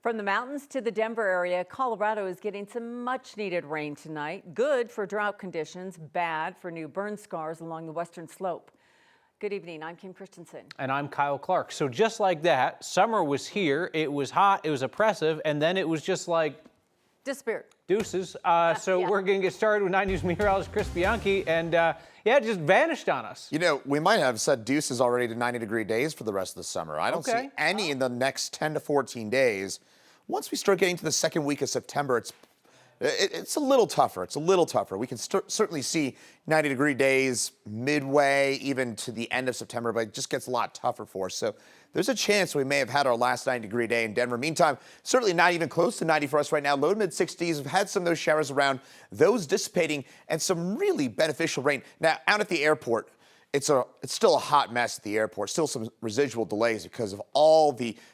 From the mountains to the Denver area, Colorado is getting some much needed rain tonight. Good for drought conditions, bad for new burn scars along the western slope. Good evening, I'm Kim Christensen. And I'm Kyle Clark. So just like that, summer was here, it was hot, it was oppressive, and then it was just like disappeared. Deuces. We're going to get started with 9 News meteorologist Chris Bianchi, and it just vanished on us. You know, we might have set deuces already to 90-degree days for the rest of the summer. I don't see any in the next 10 to 14 days. Once we start getting to the second week of September, it's a little tougher. It's a little tougher. We can certainly see 90-degree days midway, even to the end of September, but it just gets a lot tougher for us. So there's a chance we may have had our last 90-degree day in Denver. Meantime, certainly not even close to 90 for us right now. Low to mid-60s. We've had some of those showers around, those dissipating, and some really beneficial rain. Now, out at the airport, it's still a hot mess at the airport. Still some residual delays because of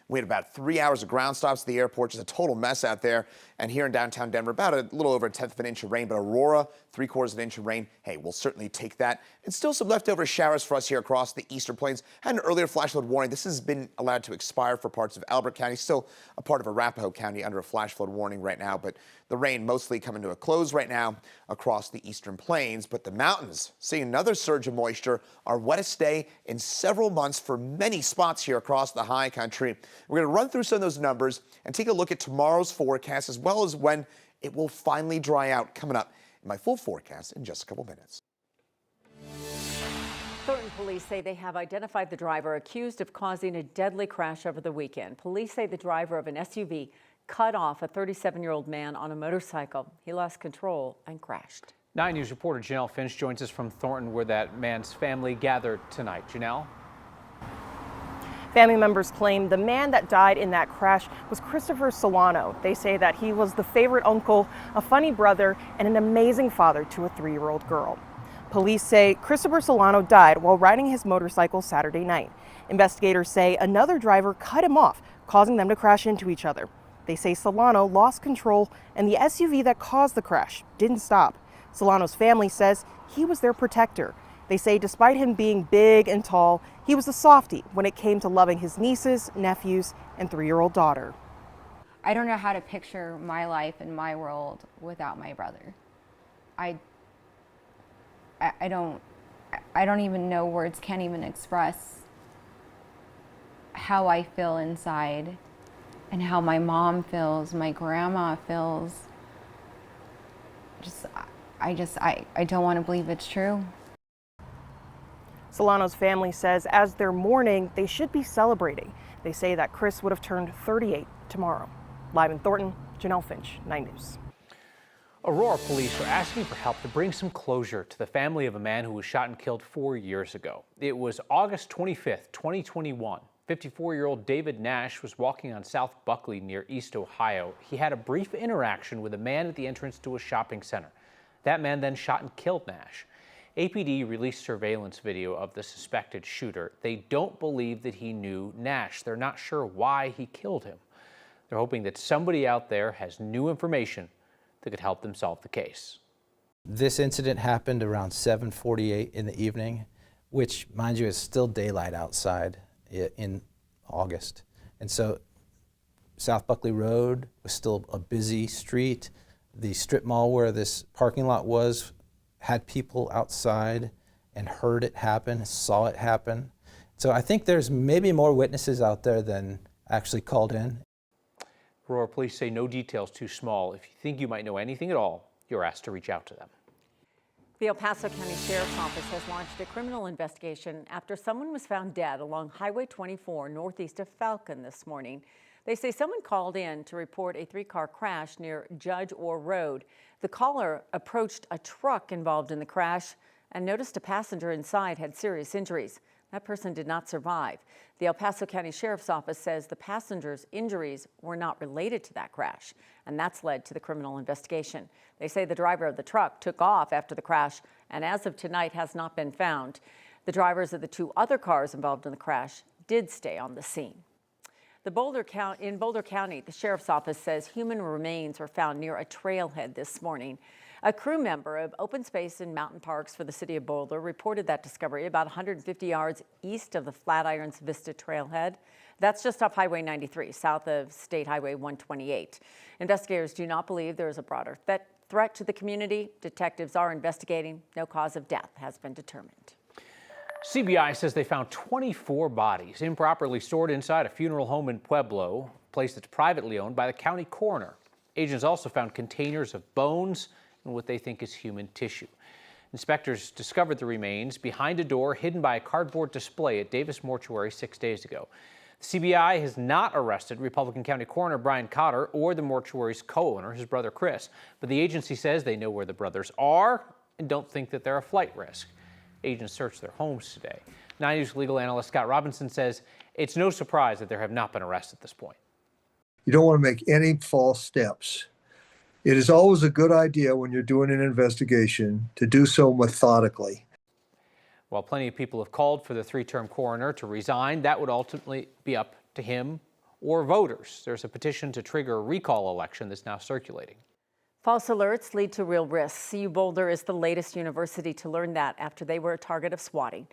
we had about 3 hours of ground stops at the airport. Just a total mess out there. And here in downtown Denver, about a little over 1/10 of an inch of rain. But Aurora, 3/4 of an inch of rain. Hey, we'll certainly take that. And still some leftover showers for us here across the eastern plains. Had an earlier flash flood warning. This has been allowed to expire for parts of Albert County. Still a part of Arapahoe County under a flash flood warning right now. But the rain mostly coming to a close right now across the eastern plains. But the mountains seeing another surge of moisture. Our wettest day in several months for many spots here across the high country. We're going to run through some of those numbers and take a look at tomorrow's forecast as well as when it will finally dry out coming up in my full forecast in just a couple minutes. Thornton police say they have identified the driver accused of causing a deadly crash over the weekend. Police say the driver of an SUV cut off a 37-year-old man on a motorcycle. He lost control and crashed. 9 News reporter Janelle Finch joins us from Thornton, where that man's family gathered tonight. Janelle? Family members claim the man that died in that crash was Christopher Solano. They say that he was the favorite uncle, a funny brother, and an amazing father to a 3-year-old girl. Police say Christopher Solano died while riding his motorcycle Saturday night. Investigators say another driver cut him off, causing them to crash into each other. They say Solano lost control and the SUV that caused the crash didn't stop. Solano's family says he was their protector. They say despite him being big and tall, he was a softie when it came to loving his nieces, nephews, and 3-year-old daughter. I don't know how to picture my life and my world without my brother. I don't even know, words can't even express how I feel inside and how my mom feels, my grandma feels. I don't want to believe it's true. Solano's family says as they're mourning, they should be celebrating. They say that Chris would have turned 38 tomorrow. Live in Thornton, Janelle Finch, 9 News. Aurora police are asking for help to bring some closure to the family of a man who was shot and killed 4 years ago. It was August 25th, 2021. 54-year-old David Nash was walking on South Buckley near East Ohio. He had a brief interaction with a man at the entrance to a shopping center. That man then shot and killed Nash. APD released surveillance video of the suspected shooter. They don't believe that he knew Nash. They're not sure why he killed him. They're hoping that somebody out there has new information that could help them solve the case. This incident happened around 7:48 in the evening, which, mind you, is still daylight outside in August. And so South Buckley Road was still a busy street. The strip mall where this parking lot was had people outside and heard it happen, saw it happen. So I think there's maybe more witnesses out there than actually called in. Aurora police say no details too small. If you think you might know anything at all, you're asked to reach out to them. The El Paso County Sheriff's Office has launched a criminal investigation after someone was found dead along Highway 24 northeast of Falcon this morning. They say someone called in to report a 3-car crash near Judge Orr Road. The caller approached a truck involved in the crash and noticed a passenger inside had serious injuries. That person did not survive. The El Paso County Sheriff's Office says the passenger's injuries were not related to that crash, and that's led to the criminal investigation. They say the driver of the truck took off after the crash and as of tonight has not been found. The drivers of the 2 other cars involved in the crash did stay on the scene. In Boulder County, the Sheriff's Office says human remains were found near a trailhead this morning. A crew member of Open Space and Mountain Parks for the city of Boulder reported that discovery about 150 yards east of the Flatirons Vista Trailhead. That's just off Highway 93, south of State Highway 128. Investigators do not believe there is a broader threat to the community. Detectives are investigating. No cause of death has been determined. CBI says they found 24 bodies improperly stored inside a funeral home in Pueblo, a place that's privately owned by the county coroner. Agents also found containers of bones and what they think is human tissue. Inspectors discovered the remains behind a door hidden by a cardboard display at Davis Mortuary 6 days ago. The CBI has not arrested Republican County Coroner Brian Cotter or the mortuary's co-owner, his brother Chris, but the agency says they know where the brothers are and don't think that they're a flight risk. Agents searched their homes today. 9 News legal analyst Scott Robinson says it's no surprise that there have not been arrests at this point. You don't want to make any false steps. It is always a good idea when you're doing an investigation to do so methodically. While plenty of people have called for the three-term coroner to resign, that would ultimately be up to him or voters. There's a petition to trigger a recall election that's now circulating. False alerts lead to real risks. CU Boulder is the latest university to learn that after they were a target of swatting.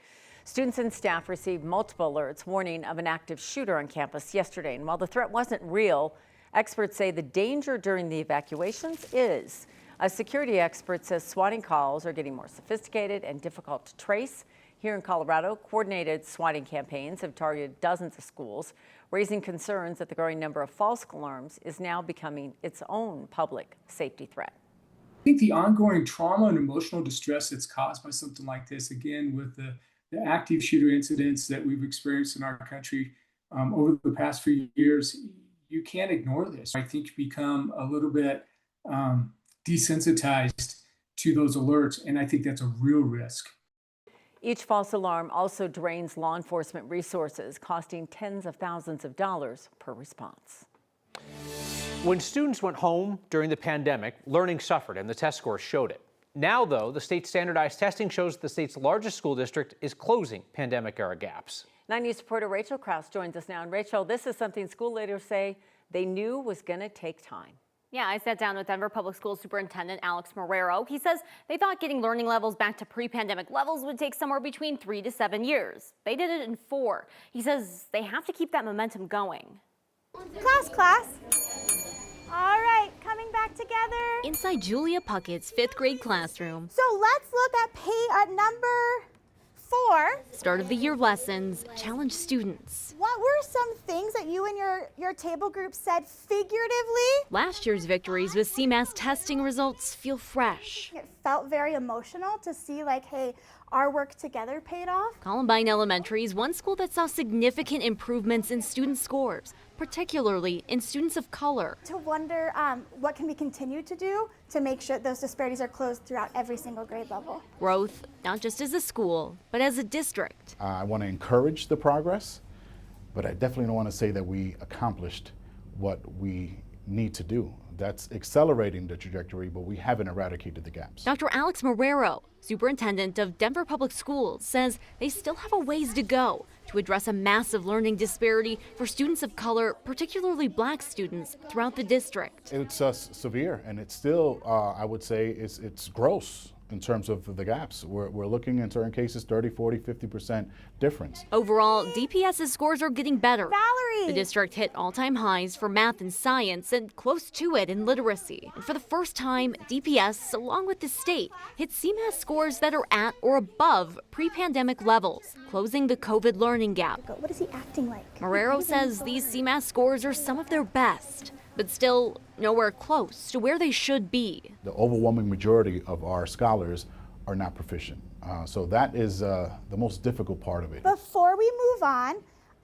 Students and staff received multiple alerts warning of an active shooter on campus yesterday. And while the threat wasn't real, experts say the danger during the evacuations is. A security expert says swatting calls are getting more sophisticated and difficult to trace. Here in Colorado, coordinated swatting campaigns have targeted dozens of schools, raising concerns that the growing number of false alarms is now becoming its own public safety threat. I think the ongoing trauma and emotional distress that's caused by something like this, again, with the active shooter incidents that we've experienced in our country over the past few years, you can't ignore this. I think you become a little bit desensitized to those alerts, and I think that's a real risk. Each false alarm also drains law enforcement resources, costing tens of thousands of dollars per response. When students went home during the pandemic, learning suffered and the test scores showed it. Now, though, the state's standardized testing shows the state's largest school district is closing pandemic-era gaps. 9 News reporter Rachel Krause joins us now. And Rachel, this is something school leaders say they knew was going to take time. Yeah, I sat down with Denver Public Schools Superintendent Alex Marrero. He says they thought getting learning levels back to pre-pandemic levels would take somewhere between 3 to 7 years. They did it in 4. He says they have to keep that momentum going. Class. All right, coming back together. Inside Julia Puckett's 5th grade classroom. So let's look at number 4. Start of the year lessons challenge students. What were some things that you and your table group said figuratively? Last year's victories with CMAS testing results feel fresh. It felt very emotional to see hey, our work together paid off. Columbine Elementary is one school that saw significant improvements in student scores, particularly in students of color. To wonder what can we continue to do to make sure those disparities are closed throughout every single grade level. Growth, not just as a school, but as a district. I want to encourage the progress, but I definitely don't want to say that we accomplished what we need to do. That's accelerating the trajectory, but we haven't eradicated the gaps. Dr. Alex Marrero, superintendent of Denver Public Schools, says they still have a ways to go to address a massive learning disparity for students of color, particularly black students, throughout the district. It's severe, and it's still, I would say, it's gross in terms of the gaps. We're looking in certain cases 30, 40, 50% difference. Overall, DPS's scores are getting better. Valerie! The district hit all-time highs for math and science and close to it in literacy. And for the first time, DPS, along with the state, hit CMAS scores that are at or above pre-pandemic levels, closing the COVID learning gap. What is he acting like? Marrero says these CMAS scores are some of their best, but still nowhere close to where they should be. The overwhelming majority of our scholars are not proficient. So that is the most difficult part of it. Before we move on,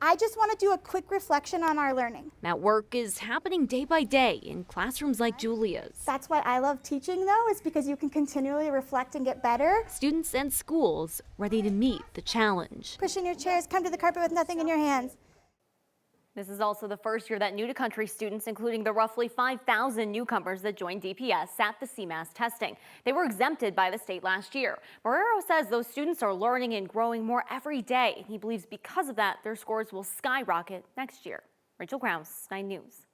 I just want to do a quick reflection on our learning. That work is happening day by day in classrooms like Julia's. That's why I love teaching, though, is because you can continually reflect and get better. Students and schools ready to meet the challenge. Push in your chairs, come to the carpet with nothing in your hands. This is also the first year that new-to-country students, including the roughly 5,000 newcomers that joined DPS, sat the CMAS testing. They were exempted by the state last year. Marrero says those students are learning and growing more every day. He believes because of that, their scores will skyrocket next year. Rachel Krause, 9 News.